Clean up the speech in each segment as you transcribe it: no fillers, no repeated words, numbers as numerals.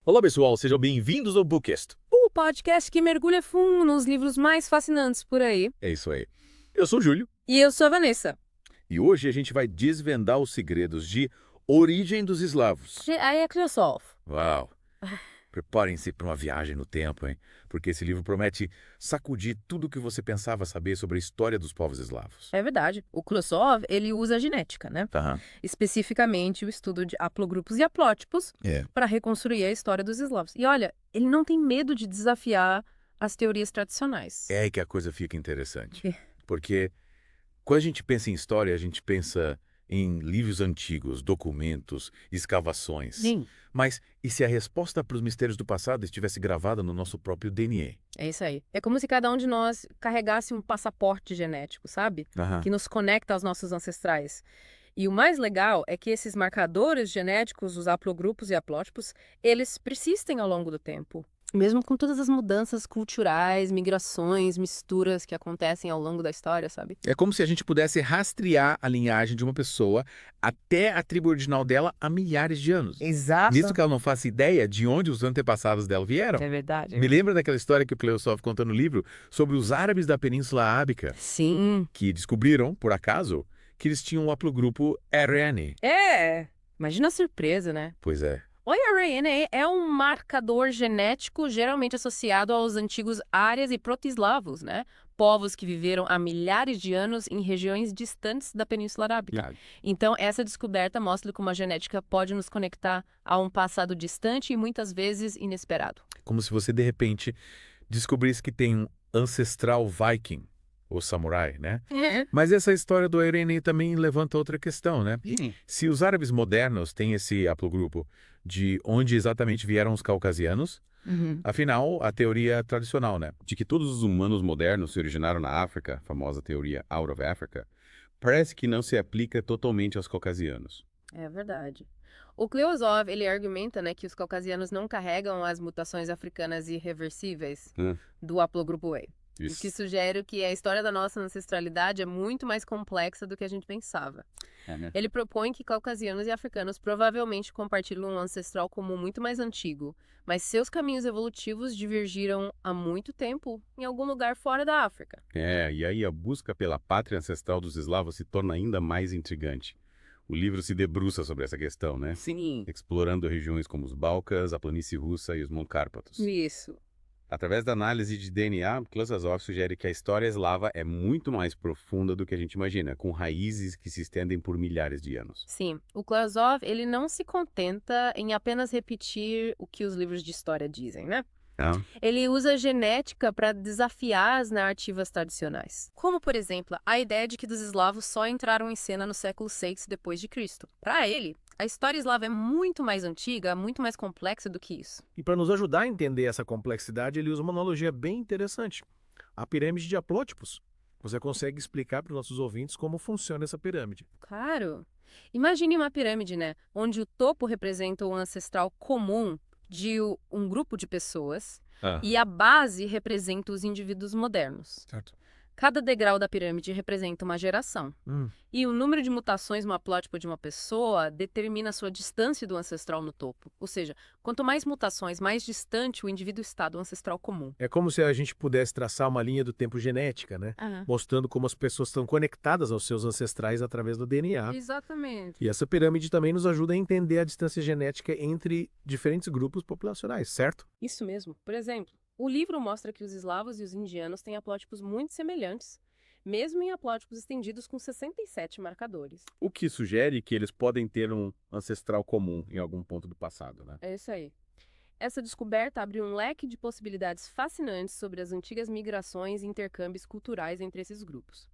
Olá, pessoal, sejam bem-vindos ao Bookcast. O podcast que mergulha fundo nos livros mais fascinantes por aí. É isso aí. Eu sou o Júlio E eu sou a Vanessa. e hoje a gente vai desvendar os segredos de Origem dos Eslavos. Aí é Cleosol. Uau! Preparem-se para uma viagem no tempo, hein? Porque esse livro promete sacudir tudo o que você pensava saber sobre a história dos povos eslavos. É verdade. O Cleosol, ele usa a genética, né? Tá. Especificamente o estudo de haplogrupos e haplótipos É. para reconstruir a história dos eslavos. E olha, ele não tem medo de desafiar as teorias tradicionais. É aí que a coisa fica interessante. É. Porque quando a gente pensa em história, a gente pensa em livros antigos, documentos, escavações. Sim. Mas e se a resposta para os mistérios do passado estivesse gravada no nosso próprio DNA? É isso aí. É como se cada um de nós carregasse um passaporte genético, sabe? Que nos conecta aos nossos ancestrais. E o mais legal é que esses marcadores genéticos, os haplogrupos e haplótipos, eles persistem ao longo do tempo. Mesmo com todas as mudanças culturais, migrações, misturas que acontecem ao longo da história, sabe? É como se a gente pudesse rastrear a linhagem de uma pessoa até a tribo original dela há milhares de anos. Exato. Mesmo que ela não faça ideia de onde os antepassados dela vieram. É verdade. Me lembra daquela história que o Cleosol conta no livro sobre os árabes da Península Arábica, Sim. que descobriram, por acaso, que eles tinham o haplogrupo RN. É. Imagina a surpresa, né? Pois é. O IRNA é um marcador genético geralmente associado aos antigos árias e proto-eslavos, né? Povos que viveram há milhares de anos em regiões distantes da Península Arábica. Então, essa descoberta mostra como a genética pode nos conectar a um passado distante e muitas vezes inesperado. Como se você, de repente, descobrisse que tem um ancestral viking, ou samurai, né? Mas essa história do RN também levanta outra questão, né? Se os árabes modernos têm esse haplogrupo de onde exatamente vieram os caucasianos, afinal, a teoria tradicional, né? De que todos os humanos modernos se originaram na África, a famosa teoria Out of Africa, parece que não se aplica totalmente aos caucasianos. É verdade. O Cleosol, ele argumenta, né, que os caucasianos não carregam as mutações africanas irreversíveis do haplogrupo A. O que sugere que a história da nossa ancestralidade é muito mais complexa do que a gente pensava. Ele propõe que caucasianos e africanos provavelmente compartilham um ancestral comum muito mais antigo, mas seus caminhos evolutivos divergiram há muito tempo em algum lugar fora da África. E aí a busca pela pátria ancestral dos eslavos se torna ainda mais intrigante. O livro se debruça sobre essa questão, né? Sim. Explorando regiões como os Balcãs, a planície russa e os Montes Cárpatos. Isso. Através da análise de DNA, Cleosol sugere que a história eslava é muito mais profunda do que a gente imagina, com raízes que se estendem por milhares de anos. Sim, o Cleosol, ele não se contenta em apenas repetir o que os livros de história dizem, né? Ele usa a genética para desafiar as narrativas tradicionais. Como, por exemplo, a ideia de que os eslavos só entraram em cena no século VI depois de Cristo. Para ele, a história eslava é muito mais antiga, muito mais complexa do que isso. E para nos ajudar a entender essa complexidade, ele usa uma analogia bem interessante. A pirâmide de haplótipos. Você consegue explicar para os nossos ouvintes como funciona essa pirâmide? Claro. Imagine uma pirâmide, né? Onde o topo representa o ancestral comum de um grupo de pessoas e a base representa os indivíduos modernos. Certo. Cada degrau da pirâmide representa uma geração. E o número de mutações no haplótipo de uma pessoa determina a sua distância do ancestral no topo. Ou seja, quanto mais mutações, mais distante o indivíduo está do ancestral comum. É como se a gente pudesse traçar uma linha do tempo genética, né? Mostrando como as pessoas estão conectadas aos seus ancestrais através do DNA. Exatamente. E essa pirâmide também nos ajuda a entender a distância genética entre diferentes grupos populacionais, certo? Isso mesmo. Por exemplo, o livro mostra que os eslavos e os indianos têm haplótipos muito semelhantes, mesmo em haplótipos estendidos com 67 marcadores. O que sugere que eles podem ter um ancestral comum em algum ponto do passado, né? É isso aí. Essa descoberta abre um leque de possibilidades fascinantes sobre as antigas migrações e intercâmbios culturais entre esses grupos.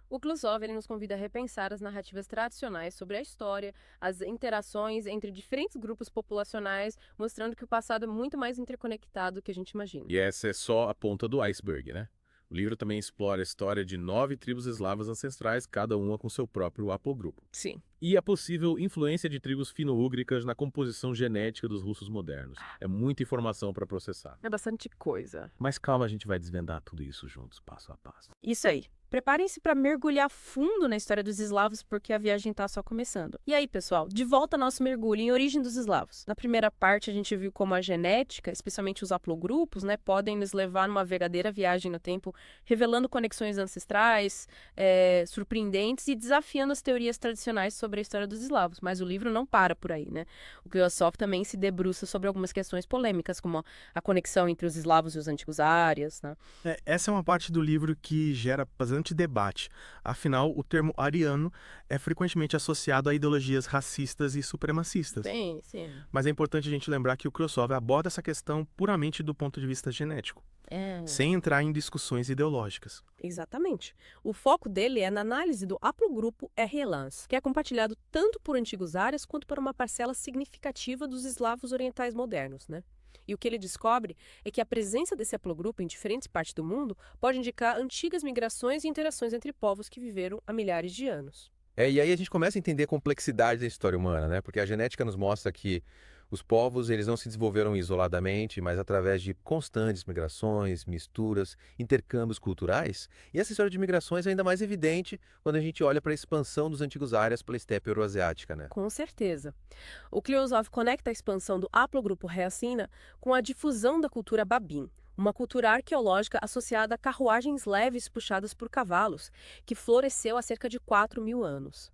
O Cleosol, ele nos convida a repensar as narrativas tradicionais sobre a história, as interações entre diferentes grupos populacionais, mostrando que o passado é muito mais interconectado do que a gente imagina. E essa é só a ponta do iceberg, né? O livro também explora a história de 9 tribos eslavas ancestrais, cada uma com seu próprio haplogrupo. Sim. e a possível influência de tribos fino-úgricas na composição genética dos russos modernos. É muita informação para processar. É bastante coisa. Mas calma, a gente vai desvendar tudo isso juntos, passo a passo. Isso aí. Preparem-se para mergulhar fundo na história dos eslavos, porque a viagem está só começando. E aí, pessoal, de volta ao nosso mergulho em origem dos eslavos. Na primeira parte, a gente viu como a genética, especialmente os haplogrupos, né, podem nos levar numa verdadeira viagem no tempo, revelando conexões ancestrais, surpreendentes e desafiando as teorias tradicionais sobre a história dos eslavos. Mas o livro não para por aí, né? O Kleosov também se debruça sobre algumas questões polêmicas, como a conexão entre os eslavos e os antigos árias, né? Essa é uma parte do livro que gera bastante debate. Afinal, o termo ariano é frequentemente associado a ideologias racistas e supremacistas. Sim. Mas é importante a gente lembrar que o Kleosov aborda essa questão puramente do ponto de vista genético, sem entrar em discussões ideológicas. Exatamente. O foco dele é na análise do haplogrupo R-Elans, que é compartilhado tanto por antigos árias quanto por uma parcela significativa dos eslavos orientais modernos, né? E o que ele descobre é que a presença desse haplogrupo em diferentes partes do mundo pode indicar antigas migrações e interações entre povos que viveram há milhares de anos. E aí a gente começa a entender a complexidade da história humana, né? Porque a genética nos mostra que os povos, eles não se desenvolveram isoladamente, mas através de constantes migrações, misturas, intercâmbios culturais. E essa história de migrações é ainda mais evidente quando a gente olha para a expansão dos antigos áreas pela estepe euroasiática, né? Com certeza. O Kleosov conecta a expansão do haplogrupo Reacina com a difusão da cultura Babin, uma cultura arqueológica associada a carruagens leves puxadas por cavalos, que floresceu há cerca de 4.000 anos.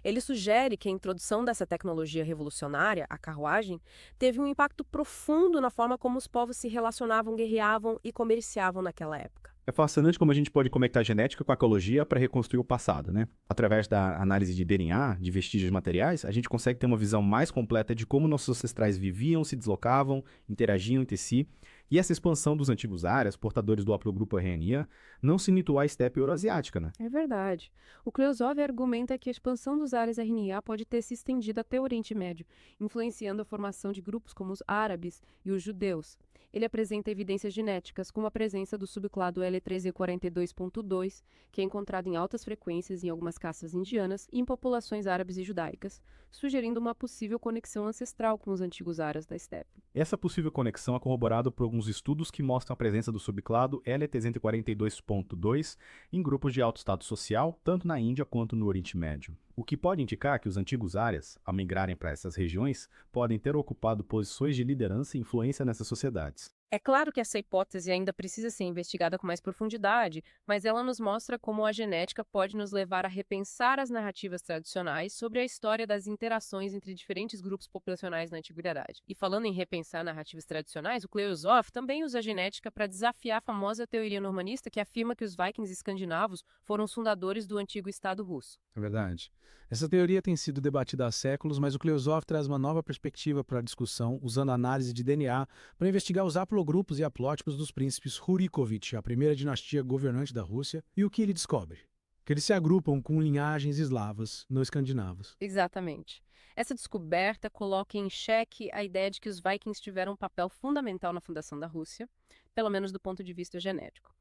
Ele sugere que a introdução dessa tecnologia revolucionária, a carruagem, teve um impacto profundo na forma como os povos se relacionavam, guerreavam e comerciavam naquela época. É fascinante como a gente pode conectar a genética com a arqueologia para reconstruir o passado, né? Através da análise de DNA, de vestígios materiais, a gente consegue ter uma visão mais completa de como nossos ancestrais viviam, se deslocavam, interagiam entre si. E essa expansão dos antigos árias, portadores do haplogrupo RNA, não se limitou à estepe euroasiática, né? É verdade. O Kleosov argumenta que a expansão dos áreas RNA pode ter se estendido até o Oriente Médio, influenciando a formação de grupos como os árabes e os judeus. Ele apresenta evidências genéticas, como a presença do subclado L1342.2, que é encontrado em altas frequências em algumas castas indianas e em populações árabes e judaicas, sugerindo uma possível conexão ancestral com os antigos áreas da estepe. Essa possível conexão é corroborada por alguns estudos que mostram a presença do subclado L342.2 em grupos de alto status social, tanto na Índia quanto no Oriente Médio. O que pode indicar que os antigos árias, ao migrarem para essas regiões, podem ter ocupado posições de liderança e influência nessas sociedades. É claro que essa hipótese ainda precisa ser investigada com mais profundidade, mas ela nos mostra como a genética pode nos levar a repensar as narrativas tradicionais sobre a história das interações entre diferentes grupos populacionais na antiguidade. E falando em repensar narrativas tradicionais, o Kleosov também usa a genética para desafiar a famosa teoria normanista que afirma que os vikings escandinavos foram os fundadores do antigo Estado russo. É verdade. Essa teoria tem sido debatida há séculos, mas o Kleosov traz uma nova perspectiva para a discussão, usando a análise de DNA para investigar os haplogrupos e haplótipos dos príncipes Rurikovich, a primeira dinastia governante da Rússia, e o que ele descobre? Que eles se agrupam com linhagens eslavas, não escandinavas. Exatamente. Essa descoberta coloca em xeque a ideia de que os vikings tiveram um papel fundamental na fundação da Rússia, pelo menos do ponto de vista genético.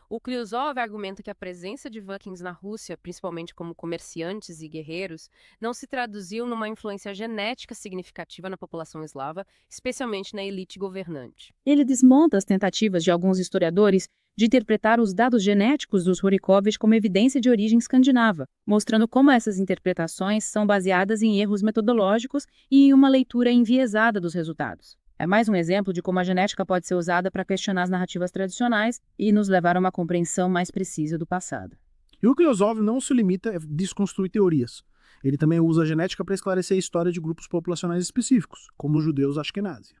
O Kleosov argumenta que a presença de vikings na Rússia, principalmente como comerciantes e guerreiros, não se traduziu numa influência genética significativa na população eslava, especialmente na elite governante. Ele desmonta as tentativas de alguns historiadores de interpretar os dados genéticos dos Rurikovich como evidência de origem escandinava, mostrando como essas interpretações são baseadas em erros metodológicos e em uma leitura enviesada dos resultados. É mais um exemplo de como a genética pode ser usada para questionar as narrativas tradicionais e nos levar a uma compreensão mais precisa do passado. E o Kleosov não se limita a desconstruir teorias. Ele também usa a genética para esclarecer a história de grupos populacionais específicos, como os judeus Ashkenazi.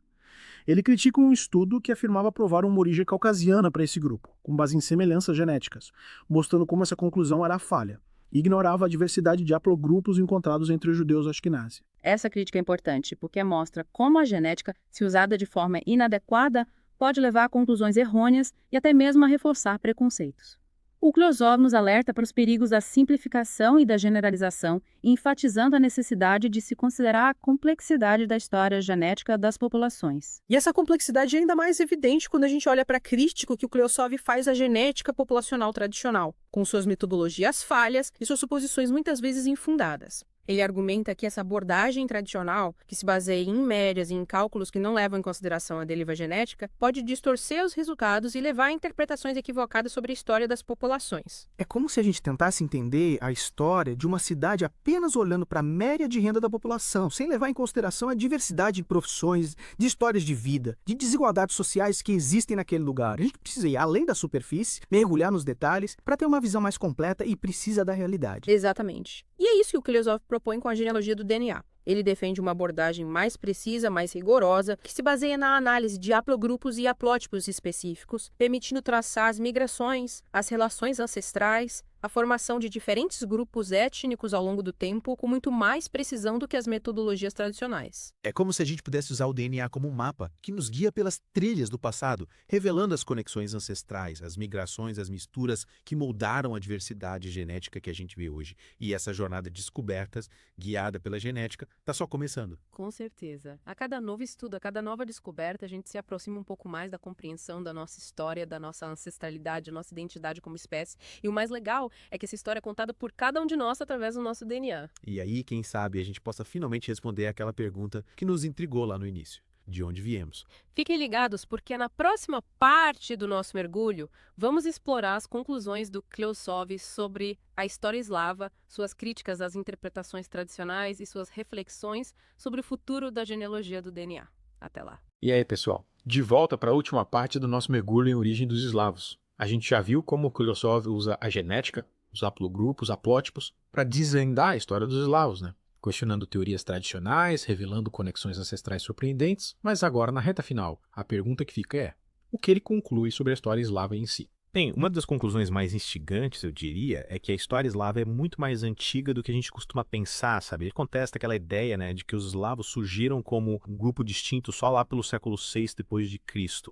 Ele critica um estudo que afirmava provar uma origem caucasiana para esse grupo, com base em semelhanças genéticas, mostrando como essa conclusão era falha, e ignorava a diversidade de haplogrupos encontrados entre os judeus Ashkenazi. Essa crítica é importante porque mostra como a genética, se usada de forma inadequada, pode levar a conclusões errôneas e até mesmo a reforçar preconceitos. O Kleosov nos alerta para os perigos da simplificação e da generalização, enfatizando a necessidade de se considerar a complexidade da história genética das populações. E essa complexidade é ainda mais evidente quando a gente olha para a crítica que o Kleosov faz à genética populacional tradicional, com suas metodologias falhas e suas suposições muitas vezes infundadas. Ele argumenta que essa abordagem tradicional, que se baseia em médias e em cálculos que não levam em consideração a deriva genética, pode distorcer os resultados e levar a interpretações equivocadas sobre a história das populações. É como se a gente tentasse entender a história de uma cidade apenas olhando para a média de renda da população, sem levar em consideração a diversidade de profissões, de histórias de vida, de desigualdades sociais que existem naquele lugar. A gente precisa ir além da superfície, mergulhar nos detalhes, para ter uma visão mais completa e precisa da realidade. Exatamente. E é isso que o Cleosof propõe com a genealogia do DNA. Ele defende uma abordagem mais precisa, mais rigorosa, que se baseia na análise de haplogrupos e haplótipos específicos, permitindo traçar as migrações, as relações ancestrais, a formação de diferentes grupos étnicos ao longo do tempo com muito mais precisão do que as metodologias tradicionais. É como se a gente pudesse usar o DNA como um mapa que nos guia pelas trilhas do passado, revelando as conexões ancestrais, as migrações, as misturas que moldaram a diversidade genética que a gente vê hoje. E essa jornada de descobertas, guiada pela genética, está só começando. Com certeza. A cada novo estudo, a cada nova descoberta, a gente se aproxima um pouco mais da compreensão da nossa história, da nossa ancestralidade, da nossa identidade como espécie. E o mais legal é que essa história é contada por cada um de nós através do nosso DNA. E aí, quem sabe, a gente possa finalmente responder aquela pergunta que nos intrigou lá no início. De onde viemos? Fiquem ligados, porque na próxima parte do nosso mergulho, vamos explorar as conclusões do Cleosof sobre a história eslava, suas críticas às interpretações tradicionais e suas reflexões sobre o futuro da genealogia do DNA. Até lá. E aí, pessoal? De volta para a última parte do nosso mergulho em origem dos eslavos. A gente já viu como o Cleosof usa a genética, os haplogrupos, haplótipos, para desvendar a história dos eslavos, né? Questionando teorias tradicionais, revelando conexões ancestrais surpreendentes, mas agora, na reta final, a pergunta que fica é: o que ele conclui sobre a história eslava em si? Bem, uma das conclusões mais instigantes, eu diria, é que a história eslava é muito mais antiga do que a gente costuma pensar, sabe? Ele contesta aquela ideia, né, de que os eslavos surgiram como um grupo distinto só lá pelo século VI depois de Cristo.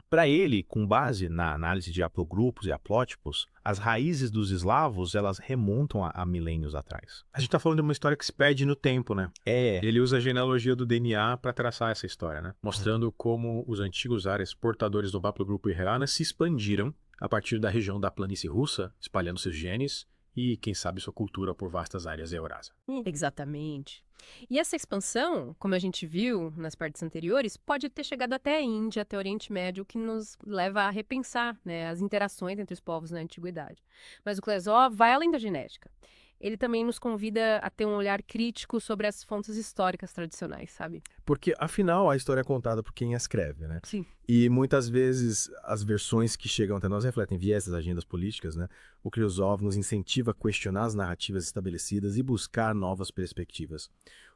Para ele, com base na análise de haplogrupos e haplótipos, as raízes dos eslavos, elas remontam a milênios atrás. A gente tá falando de uma história que se perde no tempo, né? Ele usa a genealogia do DNA para traçar essa história, né? Mostrando como os antigos ares portadores do haplogrupo Irrana se expandiram a partir da região da planície russa, espalhando seus genes e, quem sabe, sua cultura por vastas áreas da Eurásia. Exatamente. E essa expansão, como a gente viu nas partes anteriores, pode ter chegado até a Índia, até o Oriente Médio, o que nos leva a repensar, né, as interações entre os povos na antiguidade. Mas o Cleosof vai além da genética. Ele também nos convida a ter um olhar crítico sobre as fontes históricas tradicionais, sabe? Porque, afinal, a história é contada por quem a escreve, né? Sim. E muitas vezes as versões que chegam até nós refletem viés das agendas políticas, né? O Cleosof nos incentiva a questionar as narrativas estabelecidas e buscar novas perspectivas,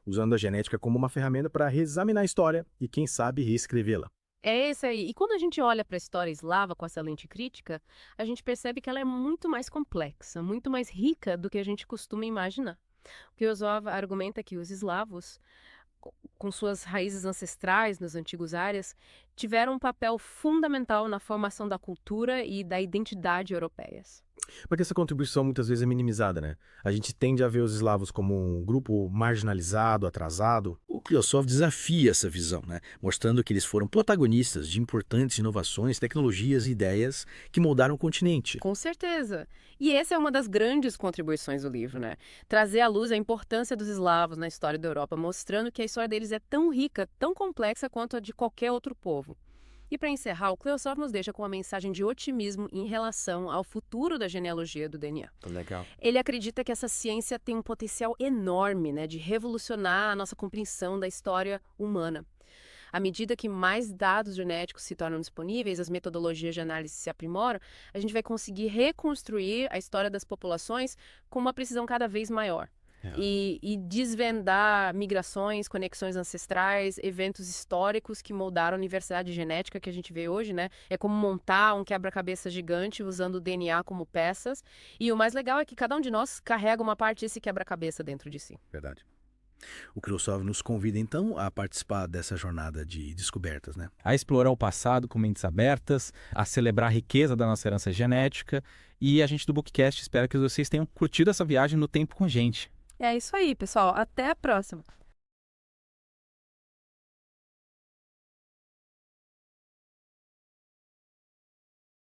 usando a genética como uma ferramenta para reexaminar a história e, quem sabe, reescrevê-la. É esse aí. E quando a gente olha para a história eslava com essa lente crítica, a gente percebe que ela é muito mais complexa, muito mais rica do que a gente costuma imaginar. O Cleosof argumenta que os eslavos, com suas raízes ancestrais nos antigos áreas, tiveram um papel fundamental na formação da cultura e da identidade europeias. Porque essa contribuição muitas vezes é minimizada, né? A gente tende a ver os eslavos como um grupo marginalizado, atrasado. O Cleosof desafia essa visão, né? Mostrando que eles foram protagonistas de importantes inovações, tecnologias e ideias que moldaram o continente. Com certeza. E essa é uma das grandes contribuições do livro, né? Trazer à luz a importância dos eslavos na história da Europa, mostrando que a história deles é tão rica, tão complexa quanto a de qualquer outro povo. E para encerrar, o Cleosof nos deixa com uma mensagem de otimismo em relação ao futuro da genealogia do DNA. Legal. Ele acredita que essa ciência tem um potencial enorme, né, de revolucionar a nossa compreensão da história humana. À medida que mais dados genéticos se tornam disponíveis, as metodologias de análise se aprimoram, a gente vai conseguir reconstruir a história das populações com uma precisão cada vez maior. E desvendar migrações, conexões ancestrais, eventos históricos que moldaram a diversidade genética que a gente vê hoje, né? É como montar um quebra-cabeça gigante usando o DNA como peças. E o mais legal é que cada um de nós carrega uma parte desse quebra-cabeça dentro de si. Verdade. O Cleosof nos convida, então, a participar dessa jornada de descobertas, né? A explorar o passado com mentes abertas, a celebrar a riqueza da nossa herança genética. E a gente do Bookcast espera que vocês tenham curtido essa viagem no tempo com a gente. É isso aí, pessoal. Até a próxima.